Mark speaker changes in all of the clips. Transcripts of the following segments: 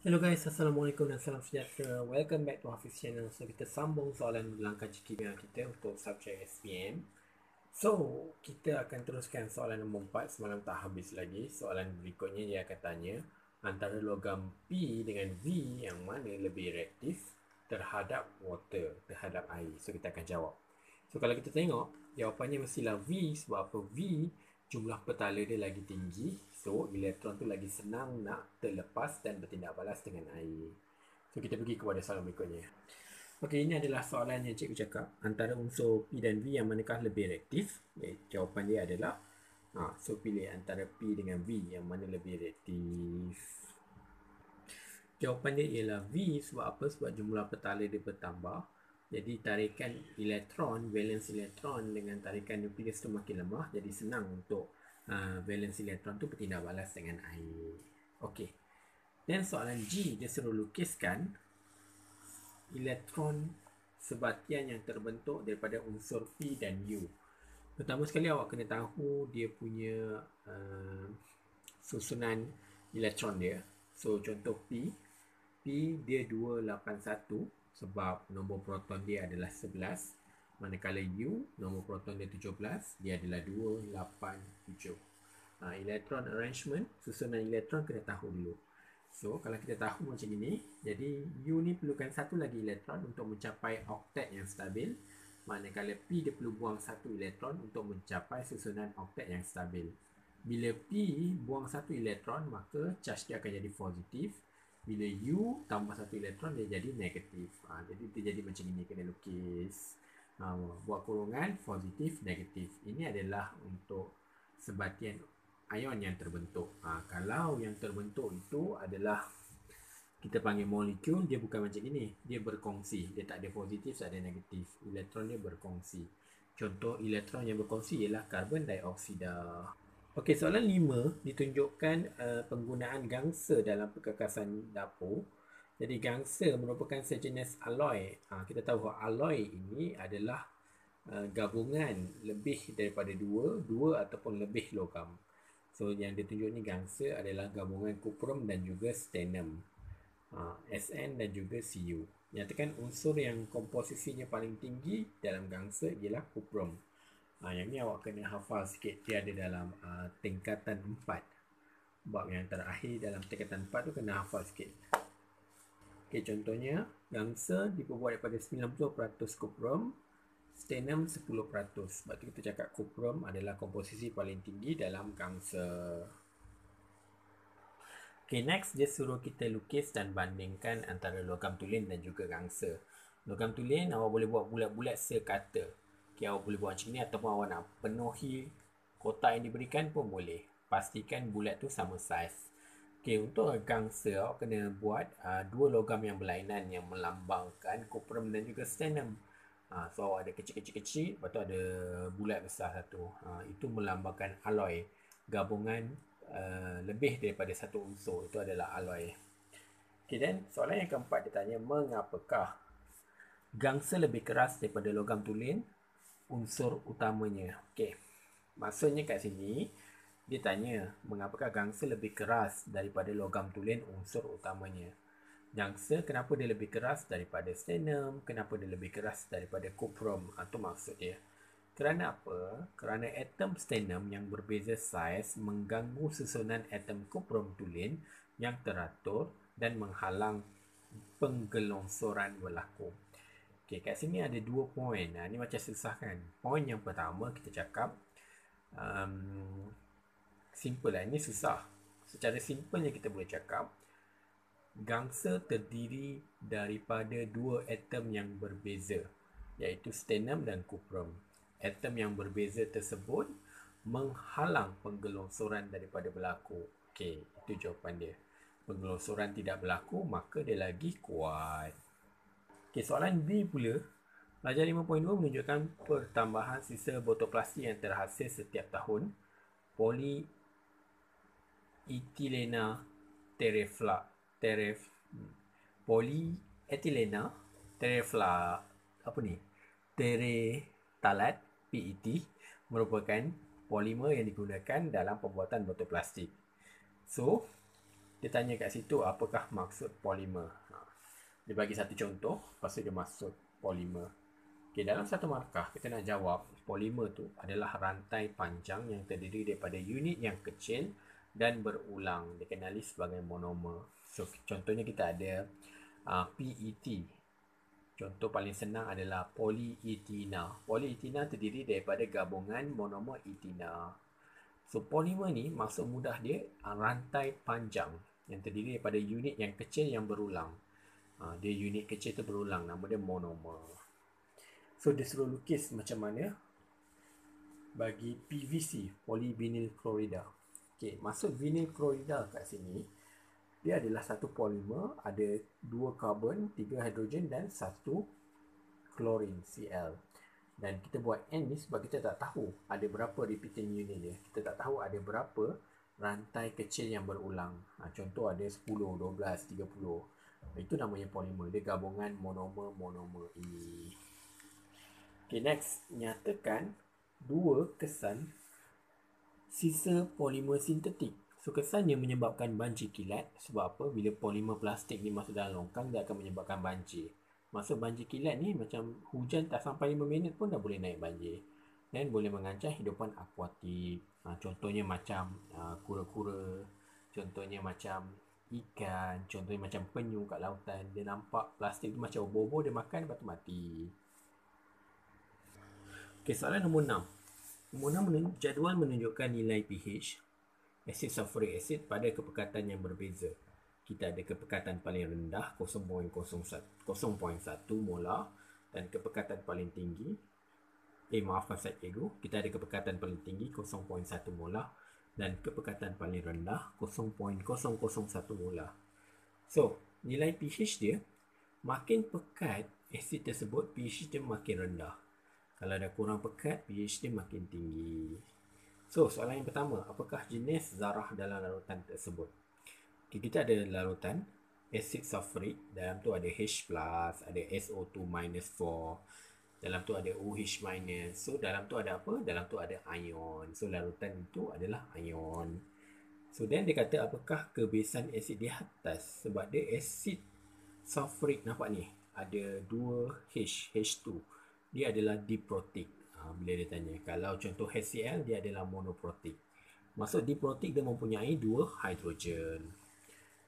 Speaker 1: Hello guys, Assalamualaikum dan salam sejahtera. Welcome back to Hafiz Channel. So kita sambung soalan langkah kimia kita untuk subjek SPM. So kita akan teruskan soalan nombor 4. Semalam tak habis lagi. Soalan berikutnya dia akan tanya antara logam P dengan V yang mana lebih reaktif terhadap water, terhadap air. So kita akan jawab. So kalau kita tengok jawapannya mestilah V. Sebab apa? V jumlah petala dia lagi tinggi, so elektron tu lagi senang nak terlepas dan bertindak balas dengan air. So kita pergi kepada soalan berikutnya. Okey, ini adalah soalan yang cikgu cakap antara unsur P dan V yang manakah lebih reaktif. Jawapan dia adalah so pilih antara P dengan V yang mana lebih reaktif. Jawapan dia ialah V. Sebab apa? Sebab jumlah petala dia bertambah. Jadi tarikan elektron, valence elektron dengan tarikan nukleus tu makin lemah. Jadi senang untuk valence elektron tu bertindak balas dengan air. Okey. Dan soalan G, dia suruh lukiskan elektron sebatian yang terbentuk daripada unsur P dan U. Pertama sekali awak kena tahu dia punya susunan elektron dia. So contoh P dia 281 sebab nombor proton dia adalah 11, manakala U nombor proton dia 17, dia adalah 287. Elektron arrangement, susunan elektron kena tahu dulu. So kalau kita tahu macam ini, jadi U ni perlukan satu lagi elektron untuk mencapai oktet yang stabil, manakala P dia perlu buang satu elektron untuk mencapai susunan oktet yang stabil. Bila P buang satu elektron, maka charge dia akan jadi positif. Bila U tambah satu elektron, dia jadi negatif. Jadi dia jadi macam ini, kena lukis. Buat kurungan positif, negatif. Ini adalah untuk sebatian ion yang terbentuk. Kalau yang terbentuk itu adalah kita panggil molekul, dia bukan macam ini. Dia berkongsi. Dia tak ada positif, tak ada negatif. Elektron dia berkongsi. Contoh elektron yang berkongsi ialah karbon dioksida. Okey, soalan 5 ditunjukkan penggunaan gangsa dalam perkakasan dapur. Jadi gangsa merupakan sejenis alloy. Kita tahu alloy ini adalah gabungan lebih daripada dua ataupun lebih logam. So yang ditunjuk ni gangsa adalah gabungan kuprum dan juga stannum, Sn dan juga Cu. Nyatakan unsur yang komposisinya paling tinggi dalam gangsa ialah kuprum. Yang ni awak kena hafal sikit. Dia ada dalam tingkatan 4. Bab yang terakhir dalam tingkatan 4 tu kena hafal sikit. Okay, contohnya gangsa diperbuat daripada 90% kuprum, stannum 10%. Sebab tu kita cakap kuprum adalah komposisi paling tinggi dalam gangsa. Okay, next dia suruh kita lukis dan bandingkan antara logam tulen dan juga gangsa. Logam tulen awak boleh buat bulat-bulat sekata. Okay, awak boleh buat macam ni ataupun awak nak penuhi kotak yang diberikan pun boleh. Pastikan bulat tu sama saiz. Okay, untuk gangsa awak kena buat dua logam yang berlainan yang melambangkan kuprum dan juga stannum. So awak ada kecil-kecil, lepas tu ada bulat besar satu. Itu melambangkan alloy, gabungan lebih daripada satu unsur. Itu adalah alloy. Okay, dan soalan yang keempat dia tanya, mengapakah gangsa lebih keras daripada logam tulen unsur utamanya? Okey. Maksudnya kat sini dia tanya mengapakah gangsa lebih keras daripada logam tulen unsur utamanya. Gangsa kenapa dia lebih keras daripada stannum? Kenapa dia lebih keras daripada kuprum? Itu maksud dia. Kerana apa? Kerana atom stannum yang berbeza saiz mengganggu susunan atom kuprum tulen yang teratur dan menghalang penggelongsoran berlaku. Okay, kat sini ada dua poin. Ini macam susah kan. Poin yang pertama kita cakap simple lah. Ini susah. Secara simpelnya kita boleh cakap gangsa terdiri daripada dua atom yang berbeza, iaitu stannum dan kuprum. Atom yang berbeza tersebut menghalang penggelongsoran daripada berlaku. Okey, itu jawapan dia. Penggelongsoran tidak berlaku, maka dia lagi kuat. Okay, soalan B pula. Pelajaran 5.2 menunjukkan pertambahan sisa botol plastik yang terhasil setiap tahun. Polyetilena terephthalate PET merupakan polimer yang digunakan dalam pembuatan botol plastik. So, Dia tanya kat situ apakah maksud polimer. Dia bagi satu contoh, lepas tu dia masuk polimer. Okay, dalam satu markah kita nak jawab polimer tu adalah rantai panjang yang terdiri daripada unit yang kecil dan berulang, dikenali sebagai monomer. So contohnya kita ada PET. Contoh paling senang adalah polyetina. Polyetina terdiri daripada gabungan monomer etina. So polimer ni maksud mudah dia rantai panjang yang terdiri daripada unit yang kecil yang berulang. Dia unit kecil tu berulang, nama dia monomer. So dia suruh lukis macam mana bagi PVC, polyvinyl chloride. Okay, maksud vinyl chloride kat sini, dia adalah satu polimer, ada 2 karbon, 3 hidrogen dan 1 klorin, Cl. Dan kita buat N ni sebab kita tak tahu ada berapa repeating unit dia. Kita tak tahu ada berapa rantai kecil yang berulang. Contoh ada 10, 12, 30. Itu namanya polimer. Dia gabungan monomer ini. Okay, next. Nyatakan dua kesan sisa polimer sintetik. So, kesan yang menyebabkan banjir kilat. Sebab apa? Bila polimer plastik ni masuk dalam longkang, dia akan menyebabkan banjir. Maksud banjir kilat ni macam hujan tak sampai 5 minit pun dah boleh naik banjir. Dan boleh mengancam hidupan akuatik. Contohnya macam kura-kura. Contohnya macam ikan. Contohnya macam penyu kat lautan. Dia nampak plastik tu macam obo-obo, dia makan lepas tu mati. Okay, soalan nombor 6. Nombor 6 jadual menunjukkan nilai pH asid sulfuric acid pada kepekatan yang berbeza. Kita ada kepekatan paling rendah 0.1 molar dan kepekatan paling tinggi maafkan saya cikgu, kita ada kepekatan paling tinggi 0.1 molar dan kepekatan paling rendah 0.001 molar. So, nilai pH dia makin pekat asid tersebut, pH dia makin rendah. Kalau dah kurang pekat, pH dia makin tinggi. So, soalan yang pertama, apakah jenis zarah dalam larutan tersebut? Okay, kita ada larutan asid sulfuric, dalam tu ada H+, ada SO2 -4, dalam tu ada OH-. So, dalam tu ada apa? Dalam tu ada ion. So, larutan itu adalah ion. So, then dia kata apakah kebiasaan asid di atas? Sebab dia asid sulfuric, nampak ni? Ada 2 H, H2. Dia adalah diprotic. Bila dia tanya, kalau contoh HCl, dia adalah monoprotic. Maksud diprotic, dia mempunyai 2 hidrogen.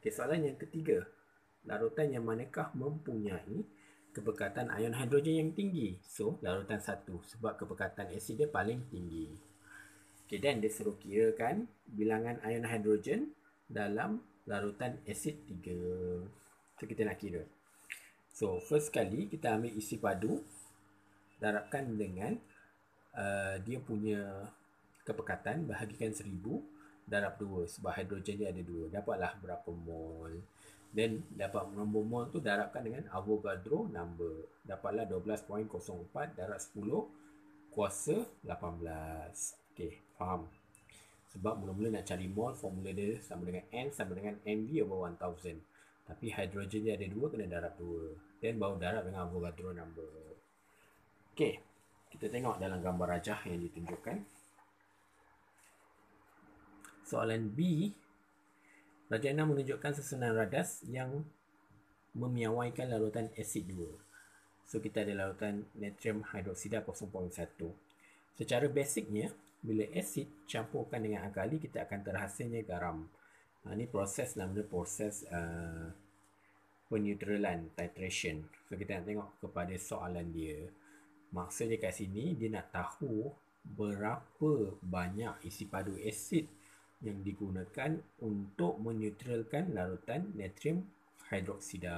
Speaker 1: Okay, soalan yang ketiga. Larutan yang manakah mempunyai kepekatan ion hidrogen yang tinggi? So, larutan 1 sebab kepekatan asid dia paling tinggi. Okay, dan dia suruh kirakan bilangan ion hidrogen dalam larutan asid 3. So, kita nak kira. So, first kali kita ambil isi padu, darabkan dengan dia punya kepekatan, bahagikan 1000, darab 2 sebab hidrogen dia ada 2. Dapatlah berapa mol. Dan dapat nombor mol tu darabkan dengan Avogadro number. Dapatlah 12.04 darab 10 kuasa 18. Okey, faham? Sebab mula-mula nak cari mol, formula dia sama dengan N sama dengan mv/1000. Tapi hidrogen dia ada 2, kena darab 2. Dan baru darab dengan Avogadro number. Okey, kita tengok dalam gambar rajah yang ditunjukkan. Soalan B, rajah 6 menunjukkan susunan radas yang memiawaikan larutan asid 2. So, kita ada larutan natrium hidroksida 0.1. Secara basicnya, bila asid campurkan dengan alkali, kita akan terhasilnya garam. Ini proses namanya proses peneutralan, titration. So, kita nak tengok kepada soalan dia. Maksudnya kat sini, dia nak tahu berapa banyak isi padu asid yang digunakan untuk meneutralkan larutan natrium hidroksida.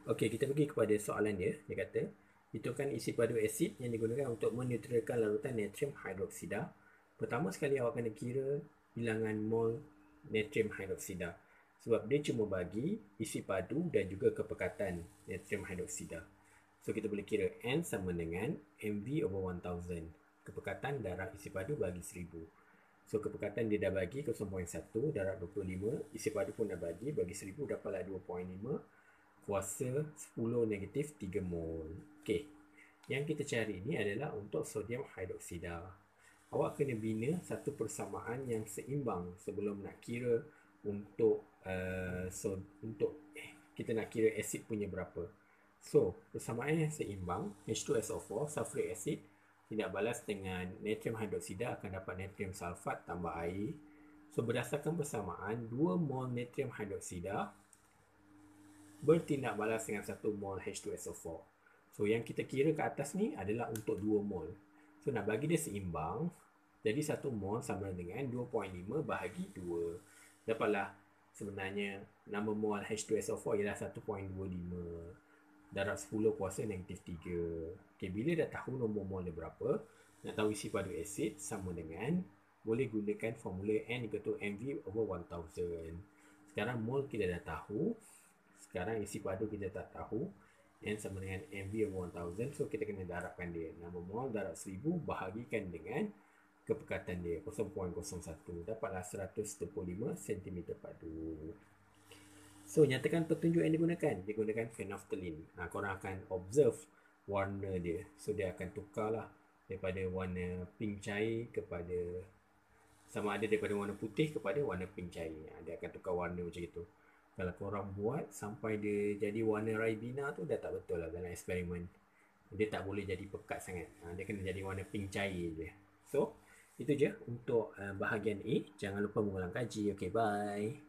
Speaker 1: Okey, kita pergi kepada soalan dia. Dia kata, hitungkan isi padu asid yang digunakan untuk meneutralkan larutan natrium hidroksida. Pertama sekali awak kena kira bilangan mol natrium hidroksida. Sebab dia cuma bagi isi padu dan juga kepekatan natrium hidroksida. So, kita boleh kira N sama dengan mv/1000. Kepekatan darab isi padu bagi 1000. So, kepekatan dia dah bagi 0.1 darab 25. Isi padu pun dah bagi 1000 dapatlah 2.5 kuasa 10 negatif 3 mol. Okey. Yang kita cari ni adalah untuk sodium hidroksida. Awak kena bina satu persamaan yang seimbang sebelum nak kira untuk kita nak kira asid punya berapa. So, persamaan yang seimbang H2SO4 sulfuric acid tidak balas dengan natrium hidroksida akan dapat natrium sulfat tambah air. So, berdasarkan persamaan 2 mol natrium hidroksida bertindak balas dengan 1 mol H2SO4. So, yang kita kira ke atas ni adalah untuk 2 mol. So, nak bagi dia seimbang, jadi 1 mol sama dengan 2.5 bahagi 2. Dapatlah sebenarnya nama mol H2SO4 ialah 1.25. Darab 10 kuasa negatif 3. Okay, bila dah tahu nombor mol dia berapa, nak tahu isi padu asid sama dengan boleh gunakan formula N equal to mv over 1000. Sekarang mol kita dah tahu. Sekarang isi padu kita tak tahu. N sama dengan mv over 1000. So, kita kena darabkan dia. Nama mol darab 1000 bahagikan dengan kepekatan dia 0.01. Dapatlah 125 cm padu. So, nyatakan petunjuk yang digunakan. Digunakan phenolphthalein. Korang akan observe warna dia. So, dia akan tukarlah daripada warna pink cair kepada sama ada daripada warna putih kepada warna pink cair. Dia akan tukar warna macam itu. Kalau korang buat sampai dia jadi warna Ribena tu dah tak betul lah dalam eksperimen. Dia tak boleh jadi pekat sangat. Dia kena jadi warna pink cair je. So, itu je untuk bahagian A. Jangan lupa mengulang kaji. Okay, bye.